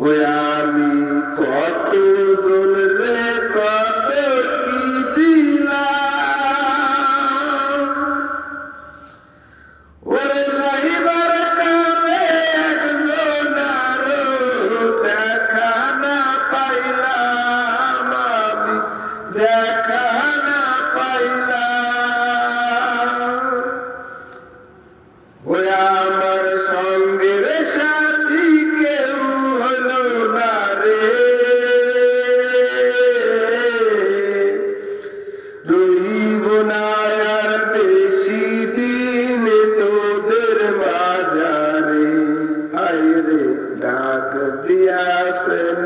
ওই আমি কত রে কত কি দিলাম, ওরে যাইবার কালে একজনার দেখা না পাইলাম, আমি দেখা না পাইলাম। ওই আমার সঙ্গের সাথী কেউ হলো না রে, রইব না আর বেশি দিন তোদের মাঝারে। হায় রে ডাক দিয়াছেন